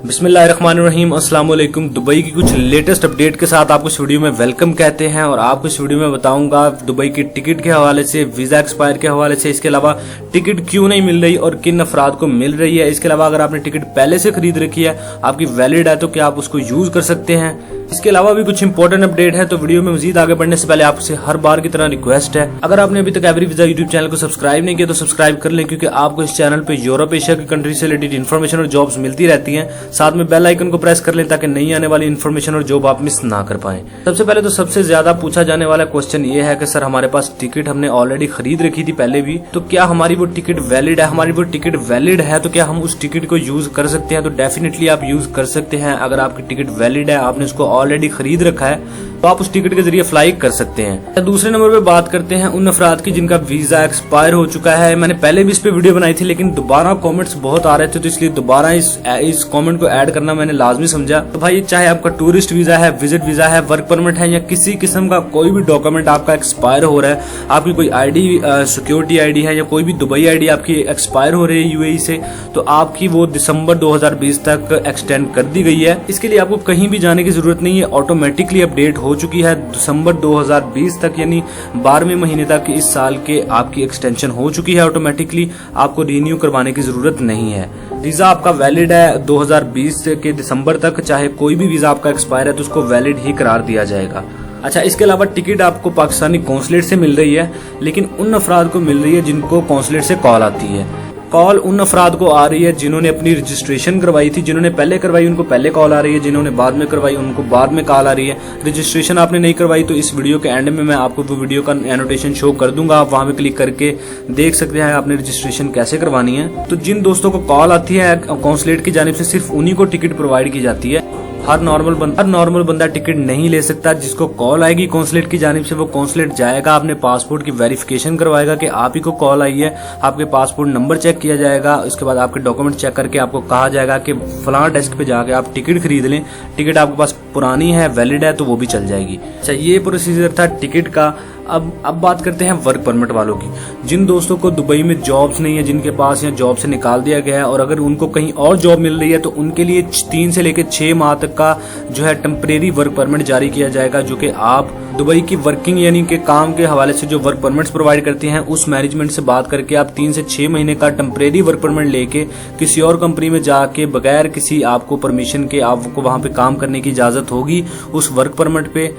बिस्मिल्लाहिर्रहमानिर्रहीम अस्सलाम वालेकुम। दुबई की कुछ लेटेस्ट अपडेट के साथ आपको इस वीडियो में वेलकम कहते हैं और आपको इस वीडियो में बताऊंगा दुबई की टिकट के हवाले से, वीजा एक्सपायर के हवाले से, इसके अलावा टिकट क्यों नहीं मिल रही और किन अफराद को मिल रही है। इसके अलावा अगर आपने टिकट पहले से खरीद रखी है, आपकी वैलिड है, तो क्या आप उसको यूज कर सकते हैं। इसके अलावा भी कुछ इंपॉर्टेंट अपडेट है। तो वीडियो में मजीद आगे बढ़ने से पहले आपसे हर बार की तरह रिक्वेस्ट है, अगर आपने अभी तक एवरी वीजा यूट्यूब चैनल को सब्सक्राइब नहीं किया तो सब्सक्राइब कर लें, क्योंकि आपको इस चैनल पे यूरोप एशिया की कंट्री से रिलेटेड इन्फॉर्मेशन और जॉब्स मिलती रहती हैं। साथ में बेल आइकन को प्रेस कर लें ताकि नई आने वाली इन्फॉर्मेशन और जॉब आप मिस ना कर पाएं। सबसे पहले तो सबसे ज्यादा पूछा जाने वाला क्वेश्चन ये है कि सर हमारे पास टिकट हमने ऑलरेडी खरीद रखी थी पहले भी, तो क्या हमारी वो टिकट वैलिड है। हमारी वो टिकट वैलिड है तो क्या हम उस टिकट को यूज कर सकते हैं। तो डेफिनेटली आप यूज कर सकते हैं। अगर आपकी टिकट वैलिड है, आपने उसको ऑलरेडी खरीद रखा है, तो आप उस टिकट के जरिए फ्लाई कर सकते हैं। दूसरे नंबर पे बात करते हैं उन अफराद की जिनका वीजा एक्सपायर हो चुका है। मैंने पहले भी इस पे वीडियो बनाई थी, लेकिन दोबारा कमेंट्स बहुत आ रहे थे, तो इसलिए दोबारा इस कमेंट को ऐड करना मैंने लाजमी समझा। तो भाई चाहे आपका टूरिस्ट वीजा है, विजिट वीजा है, वर्क परमिट है, या किसी किस्म का कोई भी डॉक्यूमेंट आपका एक्सपायर हो रहा है, आपकी कोई आईडी, सिक्योरिटी आईडी है या कोई भी दुबई आईडी आपकी एक्सपायर हो रही है यूएई से, तो आपकी वो दिसंबर 2020 तक एक्सटेंड कर दी गई है। इसके लिए आपको कहीं भी जाने की जरूरत नहीं है, ऑटोमेटिकली अपडेट हो चुकी है। दिसंबर 2020 तक यानी 12वें महीने तक इस साल के आपकी एक्सटेंशन हो चुकी है ऑटोमेटिकली। आपको रिन्यू करवाने की जरूरत नहीं है। वीजा आपका वैलिड है 2020 के दिसंबर तक। चाहे कोई भी वीजा आपका एक्सपायर है तो उसको वैलिड ही करार दिया जाएगा। अच्छा, इसके अलावा टिकट आपको पाकिस्तानी कौंसलेट से मिल रही है, लेकिन उन अफराद को मिल रही है जिनको कौंसलेट से कॉल आती है। कॉल उन अफराद को आ रही है जिन्होंने अपनी रजिस्ट्रेशन करवाई थी। जिन्होंने पहले करवाई उनको पहले कॉल आ रही है, जिन्होंने बाद में करवाई उनको बाद में कॉल आ रही है। रजिस्ट्रेशन आपने नहीं करवाई तो इस वीडियो के एंड में मैं आपको वो वीडियो का एनोटेशन शो कर दूंगा, आप वहां पे क्लिक करके देख सकते हैं आपने रजिस्ट्रेशन कैसे करवानी है। तो जिन दोस्तों को कॉल आती है कौंसलेट की जानिब से, सिर्फ उन्हीं को टिकट प्रोवाइड की जाती है। हर नॉर्मल बंदा टिकट नहीं ले सकता। जिसको कॉल आएगी कौंसलेट की जानिब से, वो कौंसलेट जाएगा, अपने पासपोर्ट की वेरिफिकेशन करवाएगा कि आप ही को कॉल आई है, आपके पासपोर्ट नंबर चेक किया जाएगा, उसके बाद आपके डॉक्यूमेंट चेक करके आपको कहा जाएगा कि फलां डेस्क पे जाके आप टिकट खरीद लें। टिकट आपके पास पुरानी है, वैलिड है, तो वो भी चल जाएगी। अच्छा, ये प्रोसीजर था टिकट का। अब बात करते हैं वर्क परमिट वालों की। जिन दोस्तों को दुबई में जॉब्स नहीं है, जिनके पास या जॉब से निकाल दिया गया है, और अगर उनको कहीं और जॉब मिल रही है, तो उनके लिए 3 से लेकर 6 माह तक का जो है टेम्परेरी वर्क परमिट जारी किया जाएगा, जो कि आप दुबई की वर्किंग यानी कि काम के हवाले से जो वर्क परमिट्स प्रोवाइड करते हैं उस मैनेजमेंट से बात करके आप 3 से 6 महीने का टेम्परेरी वर्क परमिट लेके किसी और कंपनी में जाके बगैर किसी आपको परमिशन के आपको वहां पे काम करने की इजाजत होगी। उस वर्क परमिट पे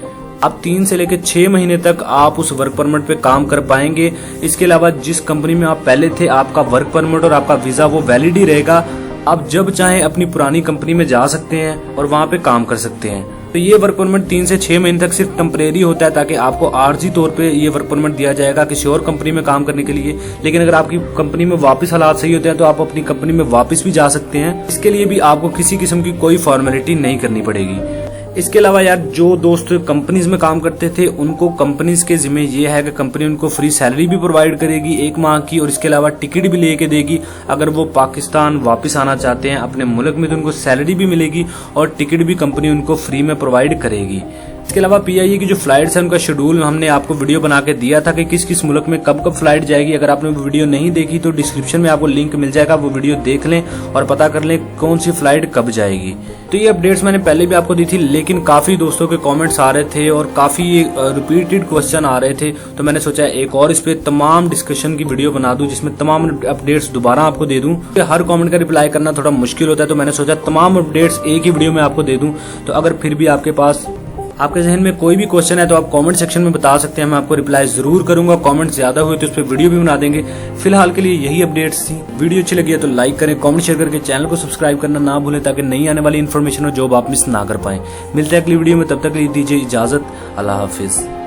आप 3 से लेकर 6 महीने तक आप उस वर्क परमिट पे काम कर पाएंगे। इसके अलावा जिस कंपनी में आप पहले थे, आपका वर्क परमिट और आपका वीजा वो वैलिड ही रहेगा। आप जब चाहें अपनी पुरानी कंपनी में जा सकते हैं और वहां पे काम कर सकते हैं। तो ये वर्क परमिट 3 से 6 महीने तक सिर्फ टेम्परेरी होता है, ताकि आपको आर्जी तौर पे ये वर्क परमिट दिया जाएगा किसी और कंपनी में काम करने के लिए। लेकिन अगर आपकी कंपनी में वापस हालात सही होते हैं तो आप अपनी कंपनी में वापस भी जा सकते हैं। इसके लिए भी आपको किसी किस्म की कोई फॉर्मेलिटी नहीं करनी पड़ेगी। इसके अलावा यार, जो दोस्त कंपनीज में काम करते थे उनको कंपनीज के जिम्मे ये है कि कंपनी उनको फ्री सैलरी भी प्रोवाइड करेगी 1 माह की, और इसके अलावा टिकट भी लेके देगी। अगर वो पाकिस्तान वापस आना चाहते हैं अपने मुल्क में, तो उनको सैलरी भी मिलेगी और टिकट भी कंपनी उनको फ्री में प्रोवाइड करेगी। इसके अलावा पीआईए की जो फ्लाइट्स है उनका शेड्यूल हमने आपको वीडियो बना के दिया था कि किस किस मुल्क में कब कब फ्लाइट जाएगी। अगर आपने वो वीडियो नहीं देखी तो डिस्क्रिप्शन में आपको लिंक मिल जाएगा, वो वीडियो देख लें और पता कर लें कौन सी फ्लाइट कब जाएगी। तो ये अपडेट्स मैंने पहले भी आपको दी थी, लेकिन काफी दोस्तों के कमेंट्स आ रहे थे और काफी रिपीटेड क्वेश्चन आ रहे थे, तो मैंने सोचा एक और इस पे तमाम डिस्कशन की वीडियो बना दूं जिसमें तमाम अपडेट्स दोबारा आपको दे दूं। हर कमेंट का रिप्लाई करना थोड़ा मुश्किल होता है, तो मैंने सोचा तमाम अपडेट्स एक ही वीडियो में आपको दे दूं। तो अगर फिर भी आपके जहन में कोई भी क्वेश्चन है तो आप कमेंट सेक्शन में बता सकते हैं, मैं आपको रिप्लाई जरूर करूंगा। कमेंट ज्यादा हुए तो उस पर वीडियो भी बना देंगे। फिलहाल के लिए यही अपडेट्स थी। वीडियो अच्छी लगी है तो लाइक करें, कमेंट शेयर करके चैनल को सब्सक्राइब करना ना भूलें, ताकि नई आने वाली इन्फॉर्मेशन और जॉब आप मिस ना कर पाएं। मिलते हैं अगली वीडियो में, तब तक दीजिए इजाजत। अल्लाह हाफिज।